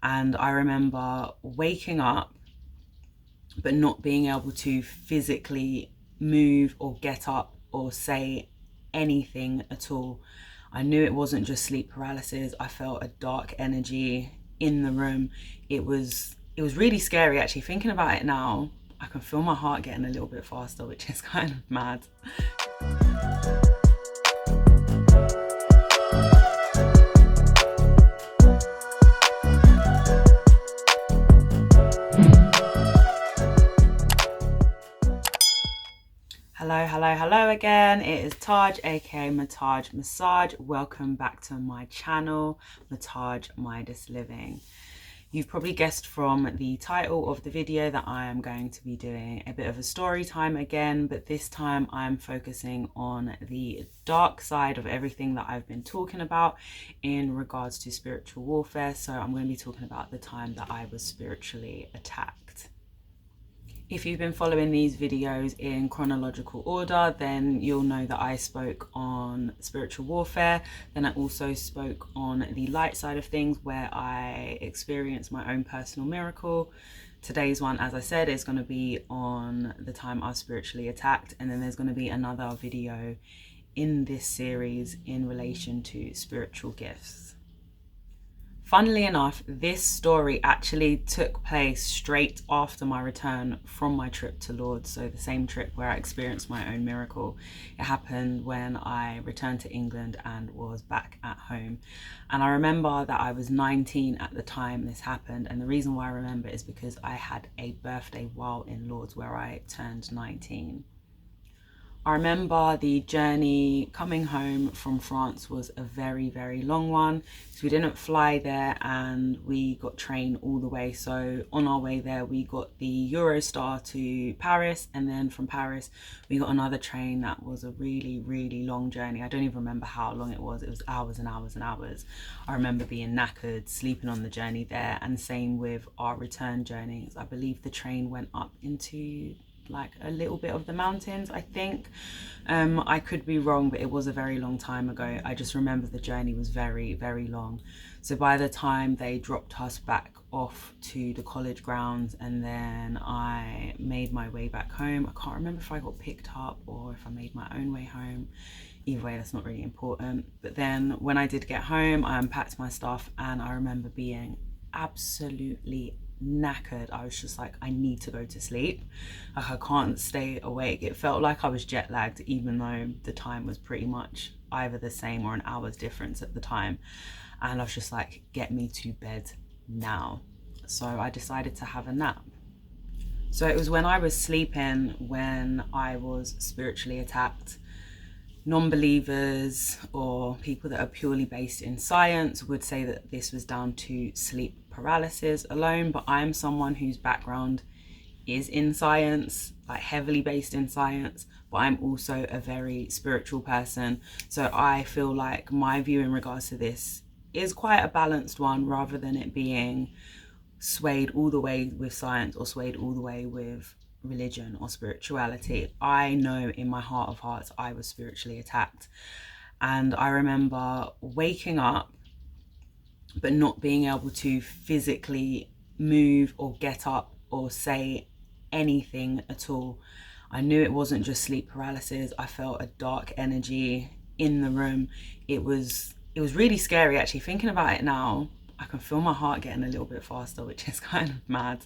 And I remember waking up but not being able to physically move or get up or say anything at all. I knew it wasn't just sleep paralysis. I felt a dark energy in the room. It was really scary actually. Thinking about it now, I can feel my heart getting a little bit faster, which is kind of mad. Hello again. It is Taj, aka Mataj Massage. Welcome back to my channel, Mataj Midas Living. You've probably guessed from the title of the video that I am going to be doing a bit of a story time again, but this time I'm focusing on the dark side of everything that I've been talking about in regards to spiritual warfare. So I'm going to be talking about the time that I was spiritually attacked. If you've been following these videos in chronological order, then you'll know that I spoke on spiritual warfare. Then I also spoke on the light side of things where I experienced my own personal miracle. Today's one, as I said, is going to be on the time I was spiritually attacked. And then there's going to be another video in this series in relation to spiritual gifts. Funnily enough, this story actually took place straight after my return from my trip to Lourdes, so the same trip where I experienced my own miracle. It happened when I returned to England and was back at home. And I remember that I was 19 at the time this happened, and the reason why I remember is because I had a birthday while in Lourdes where I turned 19. I remember the journey coming home from France was a very, very long one. So we didn't fly there and we got train all the way. So on our way there, we got the Eurostar to Paris. And then from Paris, we got another train that was a really, really long journey. I don't even remember how long it was. It was hours and hours and hours. I remember being knackered, sleeping on the journey there. And same with our return journeys. I believe the train went up into like a little bit of the mountains, I think. I could be wrong, but it was a very long time ago. I just remember the journey was very, very long. So by the time they dropped us back off to the college grounds and then I made my way back home, I can't remember if I got picked up or if I made my own way home. Either way, that's not really important. But then when I did get home, I unpacked my stuff and I remember being absolutely knackered. I was just like, I need to go to sleep. Like, I can't stay awake. It felt like I was jet lagged, even though the time was pretty much either the same or an hour's difference at the time. And I was just like, get me to bed now. So I decided to have a nap. So it was when I was sleeping when I was spiritually attacked. Non-believers or people that are purely based in science would say that this was down to sleep paralysis alone, but I'm someone whose background is in science, like heavily based in science, but I'm also a very spiritual person. So I feel like my view in regards to this is quite a balanced one, rather than it being swayed all the way with science or swayed all the way with religion or spirituality. I know in my heart of hearts I was spiritually attacked. And I remember waking up but not being able to physically move or get up or say anything at all. I knew it wasn't just sleep paralysis. I felt a dark energy in the room. It was really scary actually. Thinking about it now, I can feel my heart getting a little bit faster, which is kind of mad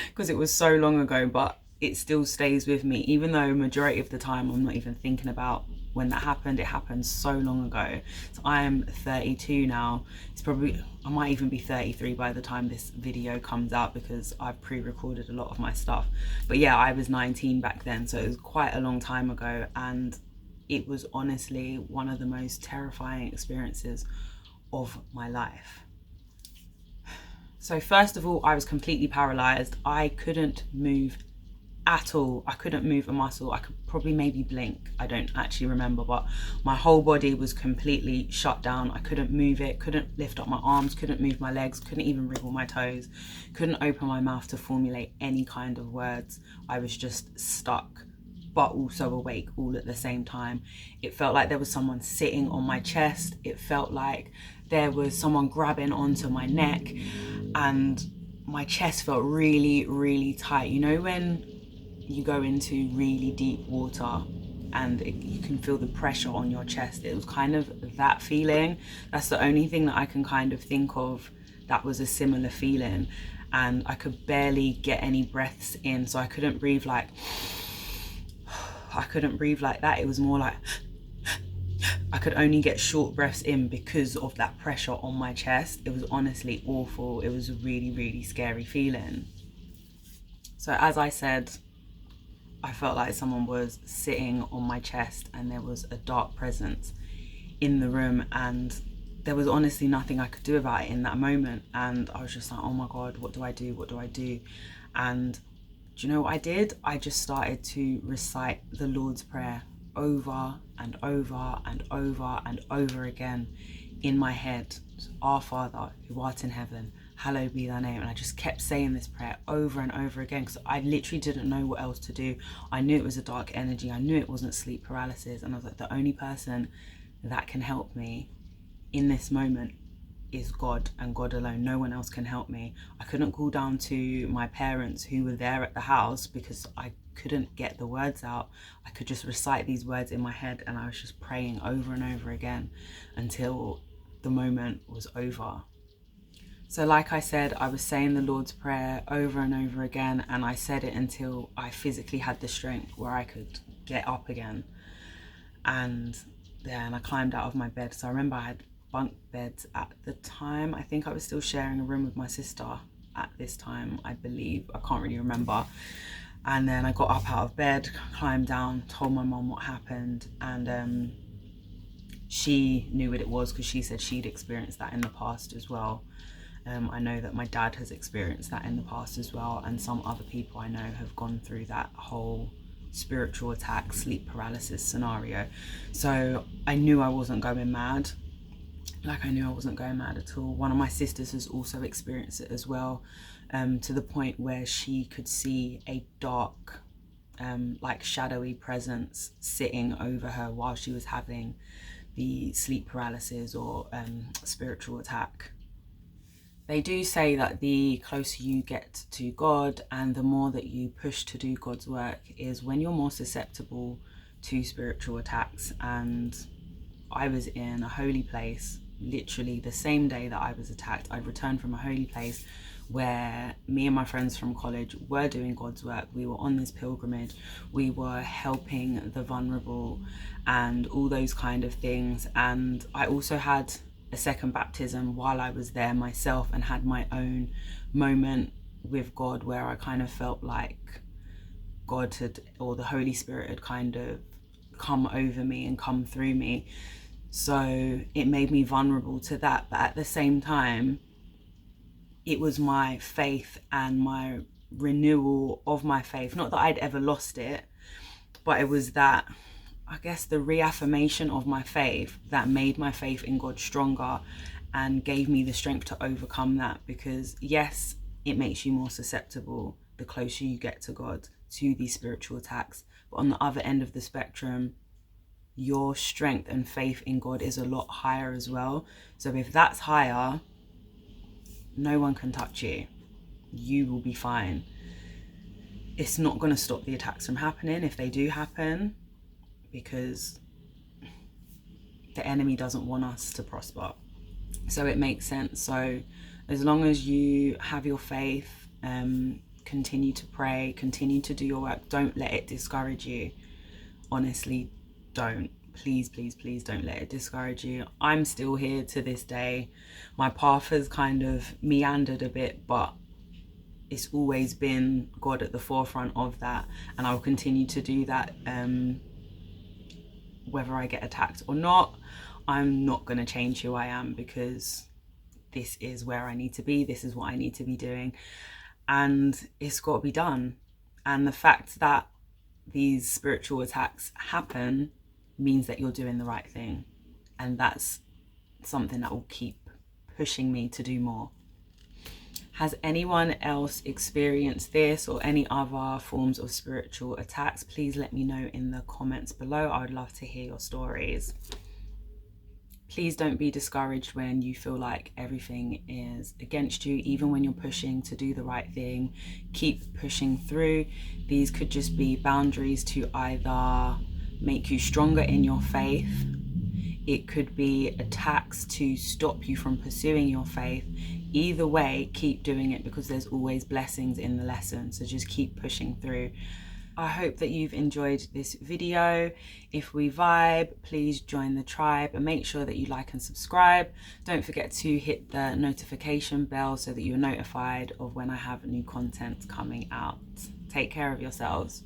because it was so long ago, but it still stays with me, even though majority of the time I'm not even thinking about when that happened. It happened so long ago. So I am 32 now. I might even be 33 by the time this video comes out because I've pre-recorded a lot of my stuff. But yeah, I was 19 back then, so it was quite a long time ago, and it was honestly one of the most terrifying experiences of my life. So first of all, I was completely paralyzed. I couldn't move at all. I couldn't move a muscle. I could probably maybe blink. I don't actually remember, but my whole body was completely shut down. I couldn't move it, couldn't lift up my arms, couldn't move my legs, couldn't even wriggle my toes, couldn't open my mouth to formulate any kind of words. I was just stuck, but also awake all at the same time. It felt like there was someone sitting on my chest. It felt like there was someone grabbing onto my neck and my chest felt really, really tight. You know when you go into really deep water and you can feel the pressure on your chest? It was kind of that feeling. That's the only thing that I can kind of think of that was a similar feeling. And I could barely get any breaths in, so I couldn't breathe like that. It was more like I could only get short breaths in because of that pressure on my chest. It was honestly awful. It was a really, really scary feeling. So as I said, I felt like someone was sitting on my chest and there was a dark presence in the room, and there was honestly nothing I could do about it in that moment. And I was just like, oh my God, what do I do? What do I do? And do you know what I did? I just started to recite the Lord's Prayer over and over and over and over again in my head. Our Father who art in heaven, hallowed be thy name. And I just kept saying this prayer over and over again because I literally didn't know what else to do. I knew it was a dark energy. I knew it wasn't sleep paralysis. And I was like, the only person that can help me in this moment is God, and God alone. No one else can help me. I couldn't call down to my parents who were there at the house because I couldn't get the words out. I could just recite these words in my head, and I was just praying over and over again until the moment was over. So like I said, I was saying the Lord's Prayer over and over again, and I said it until I physically had the strength where I could get up again. And then I climbed out of my bed. So I remember I had bunk beds at the time. I think I was still sharing a room with my sister at this time, I believe. I can't really remember. And then I got up out of bed, climbed down, told my mum what happened, and she knew what it was because she said she'd experienced that in the past as well. I know that my dad has experienced that in the past as well, and some other people I know have gone through that whole spiritual attack, sleep paralysis scenario. So I knew I wasn't going mad. I knew I wasn't going mad at all. One of my sisters has also experienced it as well, to the point where she could see a dark, like shadowy presence sitting over her while she was having the sleep paralysis or spiritual attack. They do say that the closer you get to God and the more that you push to do God's work is when you're more susceptible to spiritual attacks. And I was in a holy place literally the same day that I was attacked. I'd returned from a holy place where me and my friends from college were doing God's work. We were on this pilgrimage. We were helping the vulnerable and all those kind of things. And I also had a second baptism while I was there myself and had my own moment with God where I kind of felt like God had, or the Holy Spirit had kind of come over me and come through me. So it made me vulnerable to that. But at the same time, it was my faith and my renewal of my faith. Not that I'd ever lost it, but it was that, I guess, the reaffirmation of my faith that made my faith in God stronger and gave me the strength to overcome that. Because yes, it makes you more susceptible the closer you get to God, to these spiritual attacks. But on the other end of the spectrum, your strength and faith in God is a lot higher as well. So if that's higher, no one can touch you. You will be fine. It's not going to stop the attacks from happening if they do happen, because the enemy doesn't want us to prosper. So it makes sense. So as long as you have your faith, continue to pray, continue to do your work. Don't let it discourage you. Honestly, don't. Please, please, please don't let it discourage you. I'm still here to this day. My path has kind of meandered a bit, but it's always been God at the forefront of that, and I will continue to do that. Whether I get attacked or not, I'm not going to change who I am, because this is where I need to be. This is what I need to be doing, and it's got to be done. And the fact that these spiritual attacks happen means that you're doing the right thing, and that's something that will keep pushing me to do more. Has anyone else experienced this or any other forms of spiritual attacks? Please let me know in the comments below. I would love to hear your stories. Please don't be discouraged when you feel like everything is against you, even when you're pushing to do the right thing. Keep pushing through. These could just be boundaries to either make you stronger in your faith. It could be attacks to stop you from pursuing your faith. Either way, keep doing it, because there's always blessings in the lesson. So just keep pushing through. I hope that you've enjoyed this video. If we vibe, please join the tribe and make sure that you like and subscribe. Don't forget to hit the notification bell so that you're notified of when I have new content coming out. Take care of yourselves.